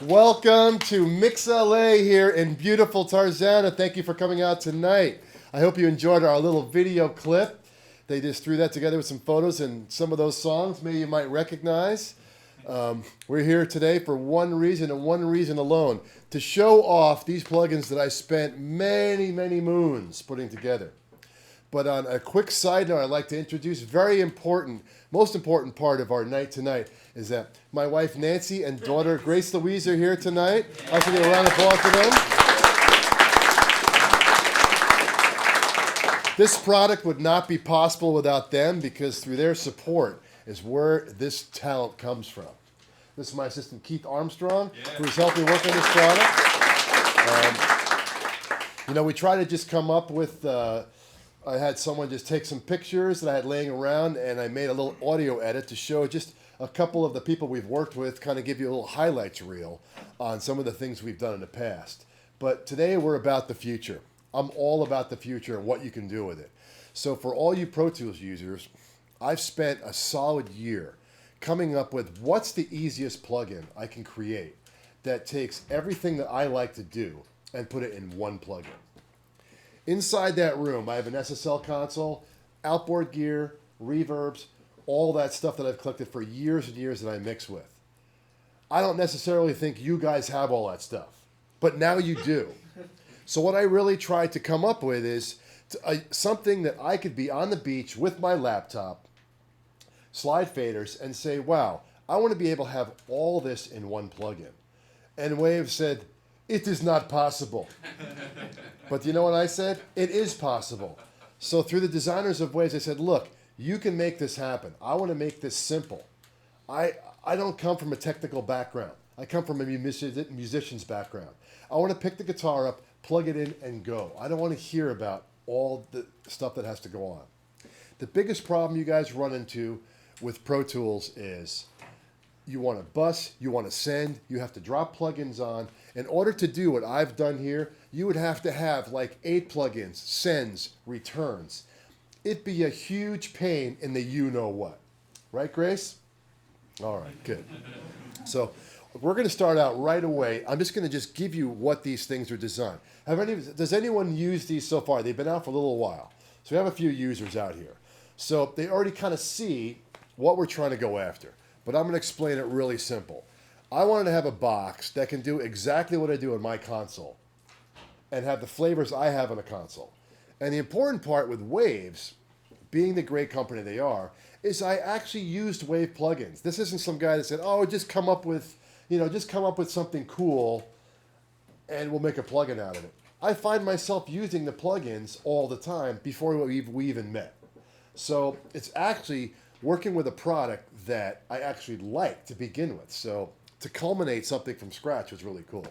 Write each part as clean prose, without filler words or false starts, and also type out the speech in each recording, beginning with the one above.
Welcome to Mix LA here in beautiful Tarzana. Thank you for coming out tonight. I hope you enjoyed our little video clip. They just threw that together with some photos and some of those songs maybe you might recognize. We're here today for one reason and one reason alone, to show off these plugins that I spent many, many moons putting together. But on a quick side note, I'd like to introduce very important, most important part of our night tonight is that my wife Nancy and daughter Grace Louise are here tonight. I'd like to give a round of applause to them. This product would not be possible without them, because through their support is where this talent comes from. This is my assistant Keith Armstrong, who's helping work on this product. We try to just come up with, I had someone just take some pictures that I had laying around, and I made a little audio edit to show just a couple of the people we've worked with, kind of give you a little highlights reel on some of the things we've done in the past. But today we're about the future. I'm all about the future and what you can do with it. So for all you Pro Tools users, I've spent a solid year coming up with what's the easiest plugin I can create that takes everything that I like to do and put it in one plugin. Inside that room, I have an SSL console, outboard gear, reverbs, all that stuff that I've collected for years and years that I mix with. I don't necessarily think you guys have all that stuff, but now you do. So what I really tried to come up with is something that I could be on the beach with my laptop, slide faders, and say, wow, I want to be able to have all this in one plugin. And Wave said, it is not possible. But you know what I said? It is possible. So through the designers of Waves, I said, look, you can make this happen. I want to make this simple. I don't come from a technical background. I come from a musician's background. I want to pick the guitar up, plug it in, and go. I don't want to hear about all the stuff that has to go on. The biggest problem you guys run into with Pro Tools is you want to bus, you want to send, you have to drop plugins on. In order to do what I've done here, you would have to have like 8 plugins, sends, returns. It'd be a huge pain in the you-know-what. Right, Grace? All right, good. So we're going to start out right away. I'm just going to give you what these things are designed. Does anyone use these so far? They've been out for a little while. So we have a few users out here. So they already kind of see what we're trying to go after. But I'm going to explain it really simple. I wanted to have a box that can do exactly what I do on my console and have the flavors I have on a console. And the important part with Waves, being the great company they are, is I actually used Wave plugins. This isn't some guy that said, oh, just come up with something cool and we'll make a plugin out of it. I find myself using the plugins all the time before we even met. So it's actually working with a product that I actually like to begin with. So to culminate something from scratch was really cool.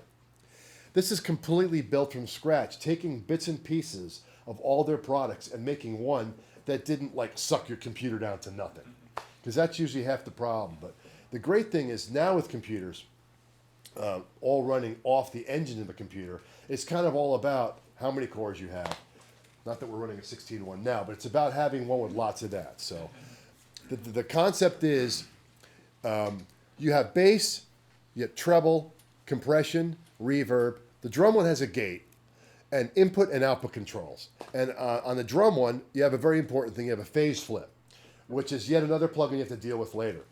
This is completely built from scratch, taking bits and pieces of all their products and making one that didn't like suck your computer down to nothing. Because that's usually half the problem. But the great thing is now with computers, all running off the engine of the computer, it's kind of all about how many cores you have. Not that we're running a 16-1 now, but it's about having one with lots of that. So the concept is you have bass, you have treble, compression, reverb. The drum one has a gate, and input and output controls. And on the drum one, you have a very important thing. You have a phase flip, which is yet another plugin you have to deal with later.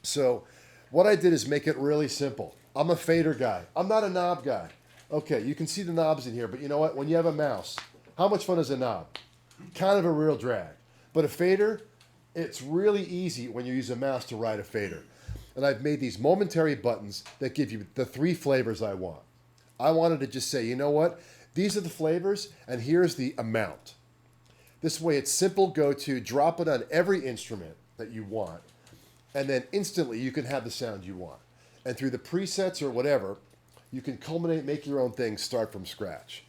So what I did is make it really simple. I'm a fader guy. I'm not a knob guy. Okay, you can see the knobs in here, but you know what? When you have a mouse, how much fun is a knob? Kind of a real drag. But a fader, it's really easy when you use a mouse to ride a fader. And I've made these momentary buttons that give you the 3 flavors I want. I wanted to just say, you know what? These are the flavors, and here's the amount. This way it's simple go-to, drop it on every instrument that you want, and then instantly you can have the sound you want. And through the presets or whatever, you can culminate, make your own thing, start from scratch.